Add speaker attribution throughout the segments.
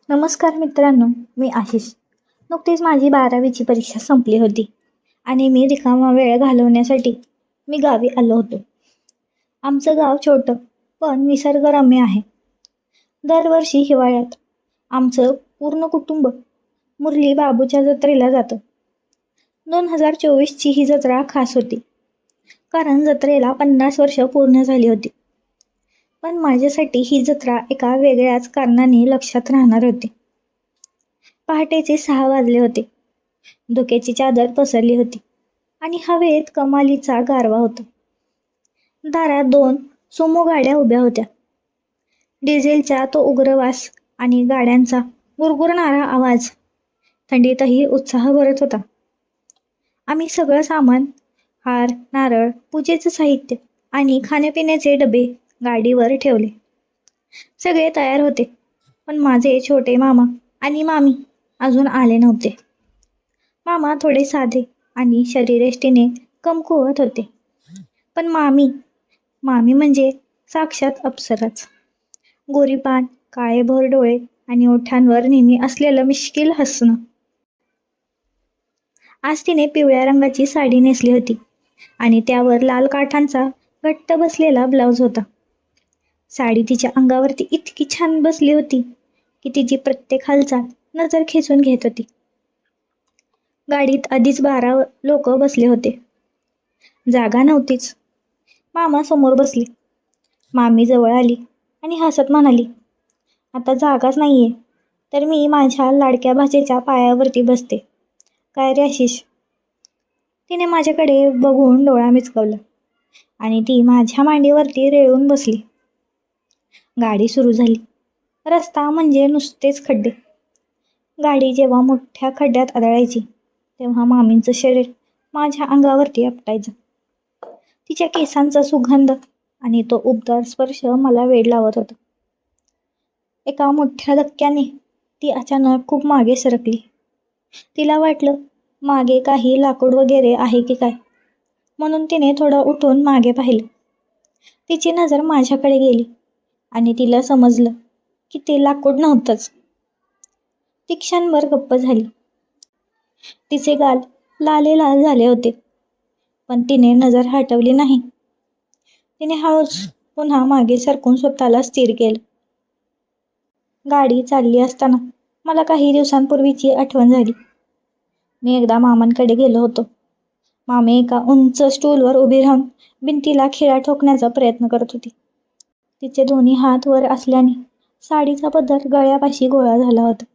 Speaker 1: नमस्कार मित्रांनो, मी आशिष. नुकतीच माझी 12वीची परीक्षा संपली होती आणि मी रिकामा वेळ घालवण्यासाठी मी गावी आलो होतो. आमचं गाव छोटं पण निसर्गरम्य आहे. दरवर्षी हिवाळ्यात आमचं पूर्ण कुटुंब मुरली बाबूच्या जत्रेला जातं. 2024ची ही जत्रा खास होती, कारण जत्रेला 50 वर्ष पूर्ण झाली होती. पण माझ्यासाठी ही जत्रा एका वेगळ्याच कारणाने लक्षात राहणार होती. पहाटेचे 6 वाजले होते. धुक्याची चादर पसरली होती आणि हवेत कमालीचा गारवा होता. दारात 2 सुमो गाड्या उभ्या होत्या. डिझेलचा तो उग्र वास आणि गाड्यांचा गुरगुरणारा आवाज थंडीतही उत्साह भरत होता. आम्ही सगळं सामान, हार, नारळ, पूजेचं साहित्य आणि खाण्यापिण्याचे डबे गाडीवर ठेवले. सगळे तयार होते, पण माझे छोटे मामा आणि मामी अजून आले नव्हते. मामा थोडे साधे आणि शरीरयष्टीने कमकुवत होते, पण मामी म्हणजे साक्षात अप्सराच. गोरी पान, काळेभोर डोळे आणि ओठांवर नेहमी असलेलं मिश्किल हसणं. आज तिने पिवळ्या रंगाची साडी नेसली होती आणि त्यावर लाल काठांचा घट्ट बसलेला ब्लाऊज होता. साडी तिच्या अंगावरती इतकी छान बसली होती की तिची प्रत्येक हालचाल नजर खेचून घेत होती. गाडीत आधीच 12 लोक बसले होते. जागा नव्हतीच. मामा समोर बसली. मामी जवळ आली आणि हसत म्हणाली, आता जागाच नाहीये तर मी माझ्या लाडक्या भाचेच्या पायावरती बसते काय रे आशिष? तिने माझ्याकडे बघून डोळा मिचकावला आणि ती माझ्या मांडीवरती रेळून बसली. गाडी सुरू झाली. रस्ता म्हणजे नुसतेच खड्डे. गाडी जेव्हा मोठ्या खड्ड्यात आदळायची तेव्हा मामींचं शरीर माझ्या अंगावरती आपटायचं. तिच्या केसांचा सुगंध आणि तो उबदार स्पर्श मला वेड लावत होता. एका मोठ्या धक्क्याने ती अचानक खूप मागे सरकली. तिला वाटलं मागे काही लाकूड वगैरे आहे की काय, म्हणून तिने थोडं उठून मागे पाहिलं. तिची नजर माझ्याकडे गेली आणि तिला समजलं की ते लाकूड नव्हतंच. ती क्षणभर गप्प झाली. तिचे गाल लाल झाले होते, पण तिने नजर हटवली नाही. तिने हळूच पुन्हा मागे सरकून स्वतःला स्थिर केलं. गाडी चालली असताना मला काही दिवसांपूर्वीची आठवण झाली. मी एकदा मामांकडे गेलो होतो. मामी एका उंच स्टूलवर उभी राहून भिंतीला खिळा ठोकण्याचा प्रयत्न करत होती. तिचे दोन्ही हात वर असल्याने साडीचा पदर गळ्यापाशी गोळा झाला होता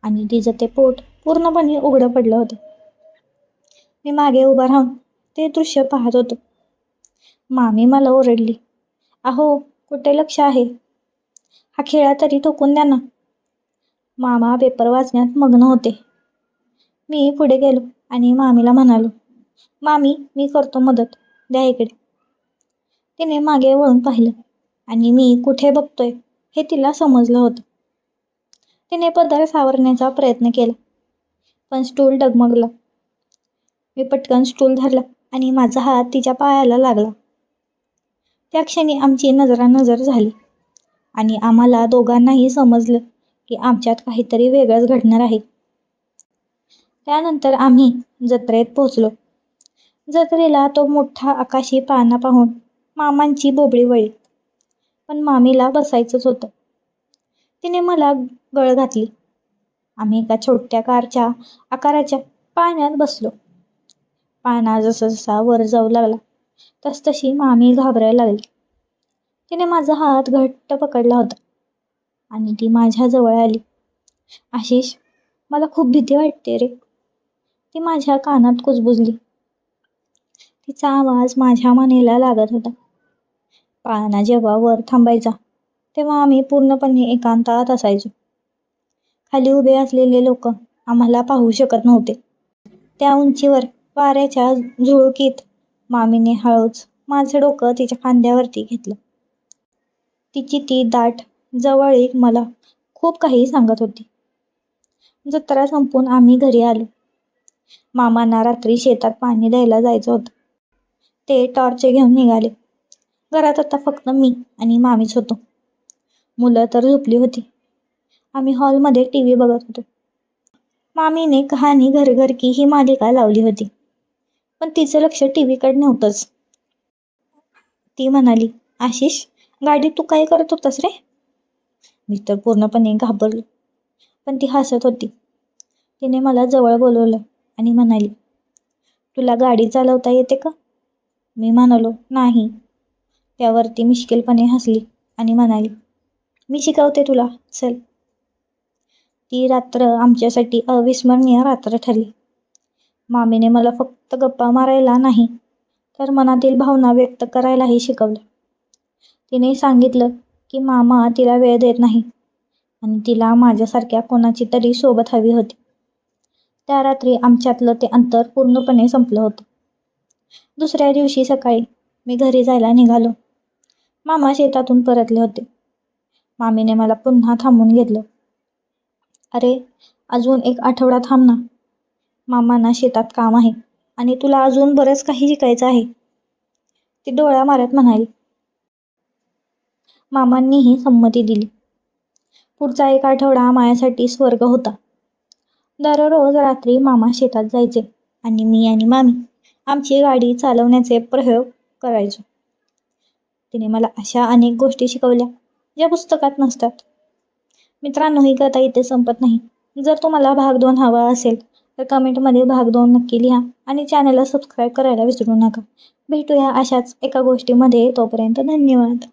Speaker 1: आणि तिचं ते पोट पूर्णपणे उघडं पडलं होतं. मी मागे उभा राहून ते दृश्य पाहत होतो. मामी मला ओरडली, अहो कुठे लक्ष आहे? हा खिळा तरी ठोकून द्या ना. मामा पेपर वाचण्यात मग्न होते. मी पुढे गेलो आणि मामीला म्हणालो, मामी मी करतो मदत, द्या इकडे. तिने मागे वळून पाहिलं आणि मी कुठे बघतोय हे तिला समजलं होतं. तिने पदर सावरण्याचा प्रयत्न केला, पण स्टूल डगमगला. मी पटकन स्टूल धरला आणि माझा हात तिच्या पायाला लागला. त्या क्षणी आमची नजरानजर झाली आणि आम्हाला दोघांनाही समजलं की आमच्यात काहीतरी वेगळंच घडणार आहे. त्यानंतर आम्ही जत्रेत पोहोचलो. जत्रेला तो मोठा आकाशी पाळणा पाहून मामांची बोबडी वळली, पण मामीला बसायचंच होतं. तिने मला गळ घातली. आम्ही एका छोट्या कारच्या आकाराच्या पाळण्यात बसलो. पाळणा जसा वर जाऊ लागला तसतशी मामी घाबरायला लागली. तिने माझा हात घट्ट पकडला होता आणि ती माझ्या जवळ आली. आशिष, मला खूप भीती वाटते रे, ती माझ्या कानात कुजबुजली. तिचा आवाज माझ्या मानेला लागत होता. पाळणा जेव्हा वर थांबायचा तेव्हा आम्ही पूर्णपणे एकांतात असायचो. खाली उभे असलेले लोक आम्हाला पाहू शकत नव्हते. त्या उंचीवर वाऱ्याच्या झुळुकीत मामीने हळूच माझं डोकं तिच्या खांद्यावरती घेतलं. तिची ती दाट जवळीक मला खूप काही सांगत होती. जत्रा संपून आम्ही घरी आलो. मामांना रात्री शेतात पाणी द्यायला जायचं होतं. ते टॉर्च घेऊन निघाले. घरात आता फक्त मी आणि मामीच होतो. मुलं तर झोपली होती. आम्ही हॉलमध्ये टी व्ही बघत होतो. मामीने कहाणी घर घर की ही मालिका लावली होती, पण तिचं लक्ष टी व्हीकडे नव्हतंच. ती म्हणाली, आशिष, गाडीत तू काय करत होतास रे? मी तर पूर्णपणे घाबरलो, पण ती हसत होती. तिने मला जवळ बोलवलं आणि म्हणाली, तुला गाडी चालवता येते का? मी म्हणालो, नाही. त्यावर ती मिश्किलपणे हसली आणि म्हणाली, मी शिकवते तुला, चल. ती रात्र आमच्यासाठी अविस्मरणीय रात्र ठरली. मामीने मला फक्त गप्पा मारायला नाही, तर मनातील भावना व्यक्त करायलाही शिकवलं. तिने सांगितलं की मामा तिला वेळ देत नाही आणि तिला माझ्यासारख्या कोणाची तरी सोबत हवी होती. त्या रात्री आमच्यातलं ते अंतर पूर्णपणे संपलं होतं. दुसऱ्या दिवशी सकाळी मी घरी जायला निघालो. मामा शेतातून परतले होते. मामीने मला पुन्हा थांबून घेतलं. अरे, अजून 1 आठवडा थांब ना. मामांना शेतात काम आहे आणि तुला अजून बरंच काही शिकायचं आहे, ती डोळा मारत म्हणाली. मामांनीही संमती दिली. पुढचा 1 आठवडा माझ्यासाठी स्वर्ग होता. दररोज रात्री मामा शेतात जायचे आणि मी आणि मामी आमची गाडी चालवण्याचे प्रयोग करायचो. तिने मला अशा अनेक गोष्टी शिकवल्या ज्या पुस्तकात नसतात. मित्रांनो, ही कथा इथे संपत नाही. जर तुम्हाला भाग 2 हवा असेल तर कमेंटमध्ये भाग 2 नक्की लिहा आणि चॅनलला सबस्क्राईब करायला विसरू नका. भेटूया अशाच एका गोष्टीमध्ये. तोपर्यंत धन्यवाद.